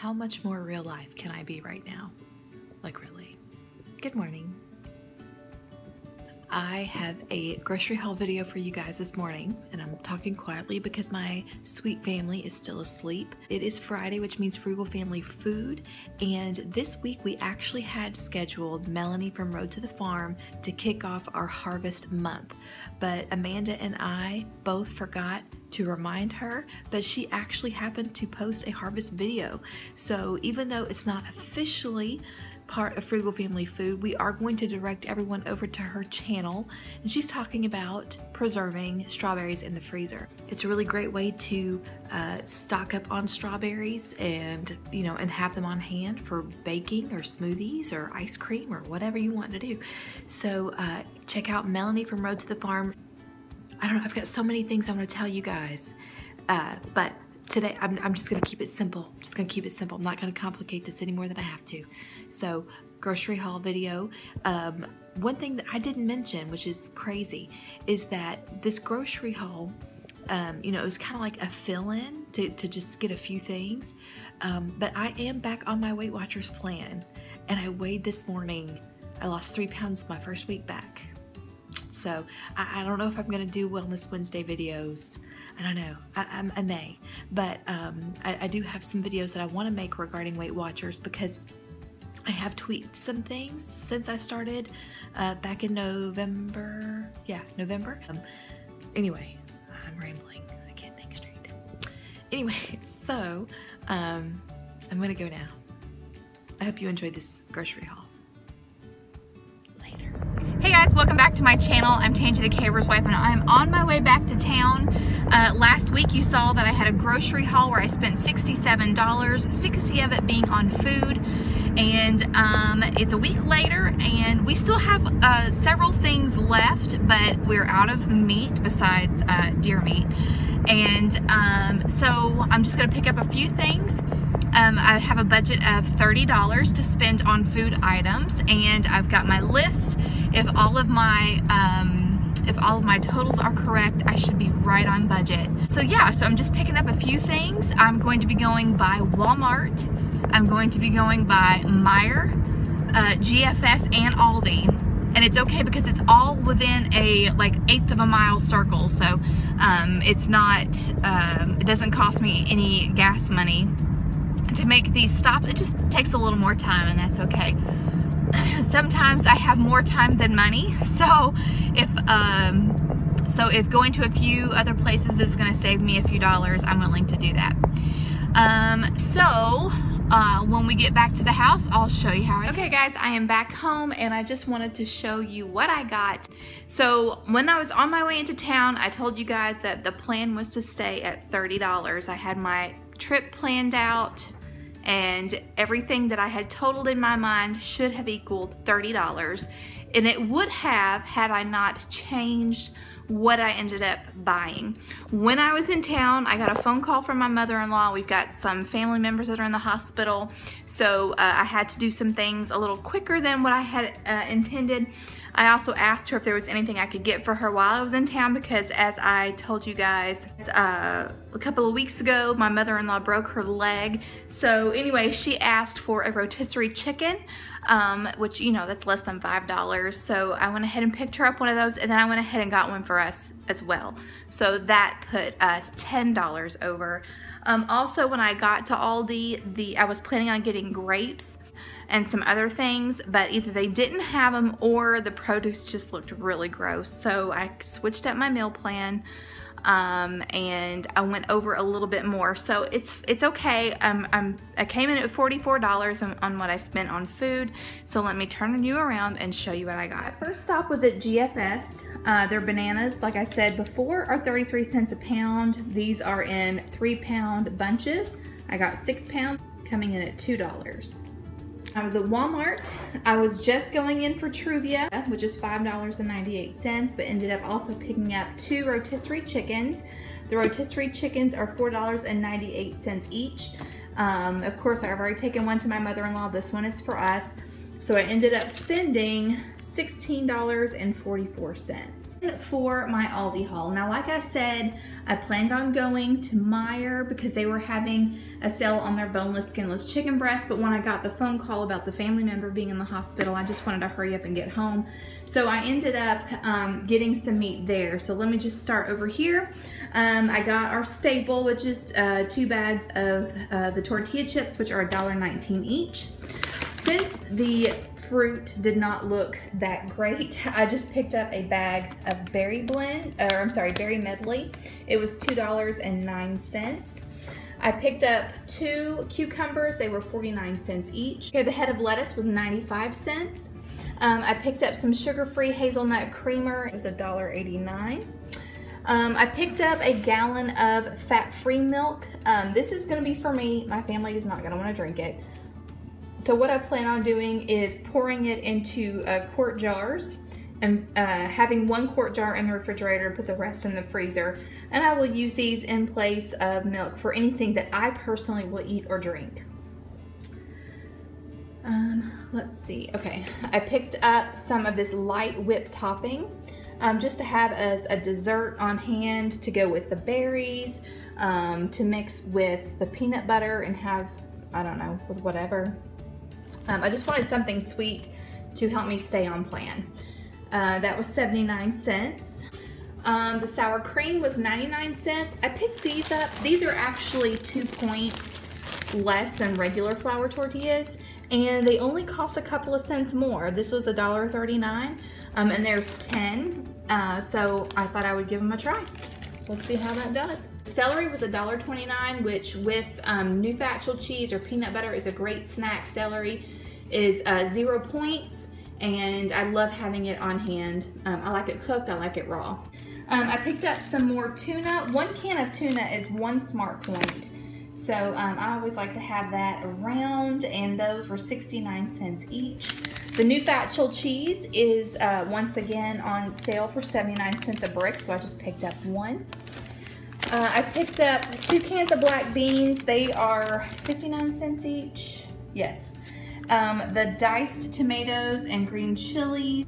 How much more real life can I be right now? Like, really. Good morning. I have a grocery haul video for you guys this morning, and I'm talking quietly because my sweet family is still asleep. It is Friday, which means Frugal Family Food, and this week we actually had scheduled Melanie from Road to the Farm to kick off our harvest month, but Amanda and I both forgot to remind her, but she actually happened to post a harvest video. So even though it's not officially part of Frugal Family Food, we are going to direct everyone over to her channel, and she's talking about preserving strawberries in the freezer. It's a really great way to stock up on strawberries and and have them on hand for baking or smoothies or ice cream or whatever you want to do. So check out Melanie from Road to the Farm. I don't know, I've got so many things I want to tell you guys, but today I'm just going to keep it simple. I'm not going to complicate this any more than I have to. So, grocery haul video. One thing that I didn't mention, which is crazy, is that this grocery haul, it was kind of like a fill-in to just get a few things. But I am back on my Weight Watchers plan, and I weighed this morning. I lost 3 pounds my first week back. So I don't know if I'm going to do Wellness Wednesday videos. I don't know. I may. But I do have some videos that I want to make regarding Weight Watchers because I have tweaked some things since I started back in November. Yeah, November. Anyway, I'm rambling. I can't think straight. Anyway, so I'm going to go now. I hope you enjoyed this grocery haul. Later. Hey guys, welcome back to my channel. I'm Tangy the Caber's wife, and I'm on my way back to town. Last week you saw that I had a grocery haul where I spent $67, $60 of it being on food, and it's a week later and we still have several things left, but we're out of meat besides deer meat, and so I'm just going to pick up a few things. I have a budget of $30 to spend on food items, and I've got my list. If all of my totals are correct, I should be right on budget. So yeah, so I'm just picking up a few things. I'm going to be going by Walmart. I'm going to be going by Meijer, GFS, and Aldi. And it's okay because it's all within a like 1/8 of a mile circle. So it's not, it doesn't cost me any gas money to make these stops. It just takes a little more time, and that's okay. Sometimes I have more time than money, so if going to a few other places is going to save me a few dollars, I'm willing to do that. When we get back to the house, I'll show you how Okay guys, I am back home, and I just wanted to show you what I got. So when I was on my way into town, I told you guys that the plan was to stay at $30. I had my trip planned out, and everything that I had totaled in my mind should have equaled $30, and it would have had I not changed what I ended up buying. When I was in town, I got a phone call from my mother-in-law. We've got some family members that are in the hospital, so I had to do some things a little quicker than what I had intended. I also asked her if there was anything I could get for her while I was in town, because as I told you guys a couple of weeks ago, my mother-in-law broke her leg. So anyway, she asked for a rotisserie chicken, which, that's less than $5. So I went ahead and picked her up one of those, and then I went ahead and got one for us as well. So that put us $10 over. Also, when I got to Aldi, I was planning on getting grapes and some other things, but either they didn't have them or the produce just looked really gross. So I switched up my meal plan, and I went over a little bit more. So it's okay. I came in at $44 on what I spent on food. So let me turn you around and show you what I got. First stop was at GFS. Their bananas, like I said before, are 33 cents a pound. These are in 3-pound bunches. I got 6 pounds, coming in at $2. I was at Walmart. I was just going in for Truvia, which is $5.98, but ended up also picking up 2 rotisserie chickens. The rotisserie chickens are $4.98 each. Of course, I've already taken one to my mother-in-law. This one is for us. So I ended up spending $16.44 for my Aldi haul. Now, like I said, I planned on going to Meijer because they were having a sale on their boneless, skinless chicken breast, but when I got the phone call about the family member being in the hospital, I just wanted to hurry up and get home. So I ended up getting some meat there. So let me just start over here. I got our staple, which is 2 bags of the tortilla chips, which are $1.19 each. Since the fruit did not look that great, I just picked up a bag of berry medley. It was $2.09. I picked up 2 cucumbers. They were 49 cents each. Okay, the head of lettuce was 95 cents. I picked up some sugar-free hazelnut creamer. It was $1.89. I picked up a gallon of fat-free milk. This is gonna be for me. My family is not gonna wanna drink it. So what I plan on doing is pouring it into quart jars and having 1 quart jar in the refrigerator, put the rest in the freezer. And I will use these in place of milk for anything that I personally will eat or drink. Let's see, okay. I picked up some of this light whipped topping just to have as a dessert on hand to go with the berries, to mix with the peanut butter and have, I don't know, with whatever. I just wanted something sweet to help me stay on plan. That was 79 cents. The sour cream was 99 cents. I picked these up. These are actually 2 points less than regular flour tortillas, and they only cost a couple of cents more. This was $1.39, and there's 10, so I thought I would give them a try. Let's see how that does. Celery was $1.29, which with new factual cheese or peanut butter is a great snack. Celery is 0 points, and I love having it on hand. I like it cooked, I like it raw. I picked up some more tuna. 1 can of tuna is 1 smart point. So I always like to have that around, and those were 69 cents each. The new factual cheese is once again on sale for 79 cents a brick, so I just picked up 1. I picked up 2 cans of black beans. They are 59 cents each. Yes. The diced tomatoes and green chili,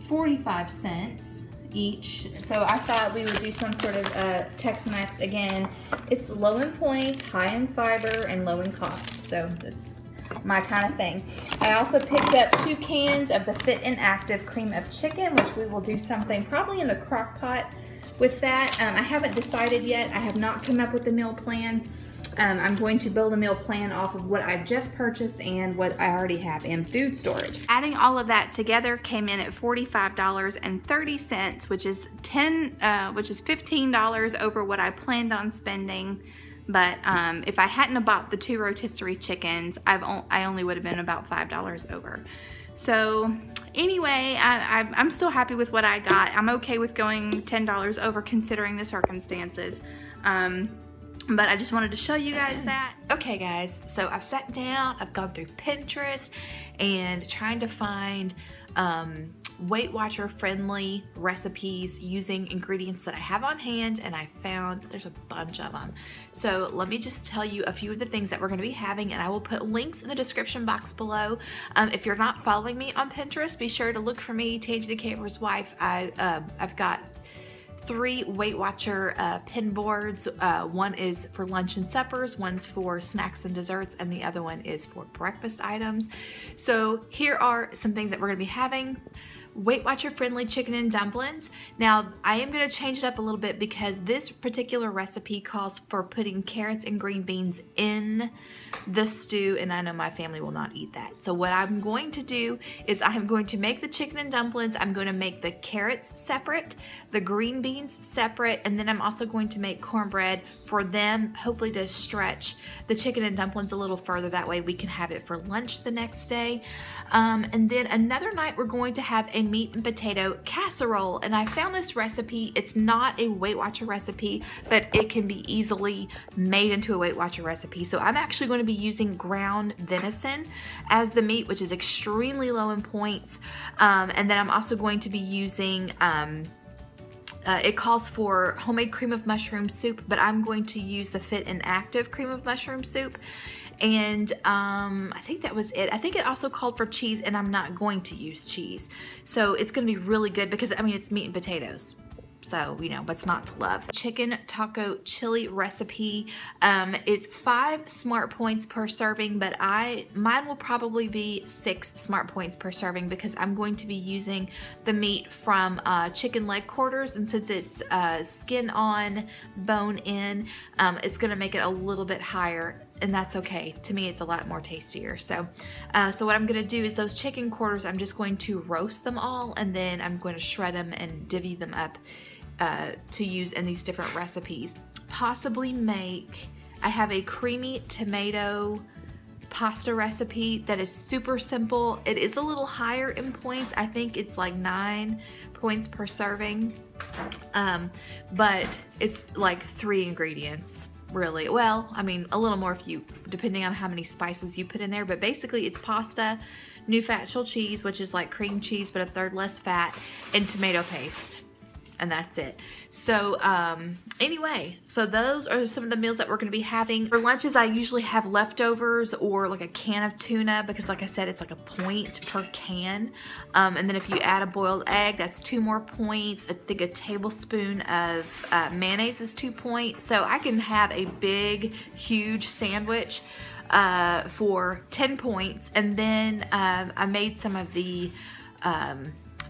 45 cents each. So I thought we would do some sort of Tex-Mex again. It's low in points, high in fiber, and low in cost. So that's my kind of thing. I also picked up 2 cans of the Fit and Active cream of chicken, which we will do something probably in the crock pot with that. I haven't decided yet. I have not come up with a meal plan. I'm going to build a meal plan off of what I've just purchased and what I already have in food storage. Adding all of that together came in at $45.30, which is $15 over what I planned on spending. But if I hadn't have bought the 2 rotisserie chickens, I only would have been about $5 over. So anyway, I'm still happy with what I got. I'm okay with going $10 over considering the circumstances. But I just wanted to show you guys that. Okay guys, so I've sat down, I've gone through Pinterest and trying to find Weight Watcher friendly recipes using ingredients that I have on hand, and I found there's a bunch of them. So let me just tell you a few of the things that we're going to be having, and I will put links in the description box below. If you're not following me on Pinterest, be sure to look for me, Tage the Caver's Wife. I've got 3 Weight Watcher pin boards. One is for lunch and suppers, one's for snacks and desserts, and the other one is for breakfast items. So here are some things that we're gonna be having. Weight Watcher friendly chicken and dumplings. Now I am going to change it up a little bit because this particular recipe calls for putting carrots and green beans in the stew, and I know my family will not eat that. So what I'm going to do is I'm going to make the chicken and dumplings. I'm going to make the carrots separate, the green beans separate, and then I'm also going to make cornbread for them, hopefully to stretch the chicken and dumplings a little further. That way we can have it for lunch the next day. And then another night we're going to have a meat and potato casserole, and I found this recipe. It's not a Weight Watcher recipe, but it can be easily made into a Weight Watcher recipe. So I'm actually going to be using ground venison as the meat, which is extremely low in points, and then I'm also going to be using it calls for homemade cream of mushroom soup, but I'm going to use the Fit and Active cream of mushroom soup. and I think that was it. I think it also called for cheese, and I'm not going to use cheese. So it's gonna be really good because, I mean, it's meat and potatoes. So, you know, what's not to love. Chicken taco chili recipe. It's 5 smart points per serving, but mine will probably be 6 smart points per serving because I'm going to be using the meat from chicken leg quarters, and since it's skin on, bone in, it's gonna make it a little bit higher. And that's okay. To me, it's a lot more tastier. So what I'm gonna do is those chicken quarters, I'm just going to roast them all, and then I'm going to shred them and divvy them up to use in these different recipes. Possibly I have a creamy tomato pasta recipe that is super simple. It is a little higher in points. I think it's like 9 points per serving, but it's like 3 ingredients. Really, well, I mean, a little more if you, depending on how many spices you put in there, but basically it's pasta, new fatchel cheese, which is like cream cheese but a third less fat, and tomato paste, and that's it. So anyway, so those are some of the meals that we're going to be having. For lunches, I usually have leftovers or like a can of tuna because, like I said, it's like a point per can. And then if you add a boiled egg, that's 2 more points. I think a tablespoon of mayonnaise is 2 points. So I can have a big, huge sandwich for 10 points. And then I made some of the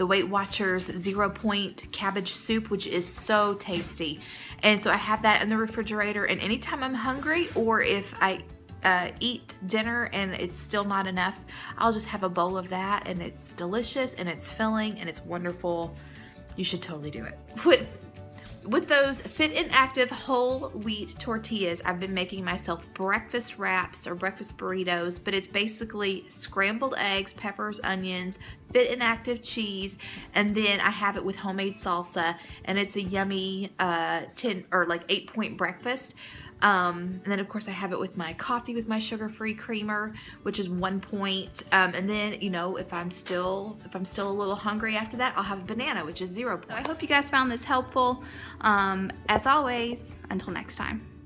Weight Watchers 0 point cabbage soup, which is so tasty. And so I have that in the refrigerator, and anytime I'm hungry or if I eat dinner and it's still not enough, I'll just have a bowl of that, and it's delicious and it's filling and it's wonderful. You should totally do it. With those Fit and Active whole wheat tortillas, I've been making myself breakfast wraps or breakfast burritos, but it's basically scrambled eggs, peppers, onions, Fit and Active cheese, and then I have it with homemade salsa, and it's a yummy 10 or like 8 point breakfast. And then of course I have it with my coffee with my sugar-free creamer, which is 1 point. And then, you know, if I'm still a little hungry after that, I'll have a banana, which is 0 points. So I hope you guys found this helpful. As always, until next time.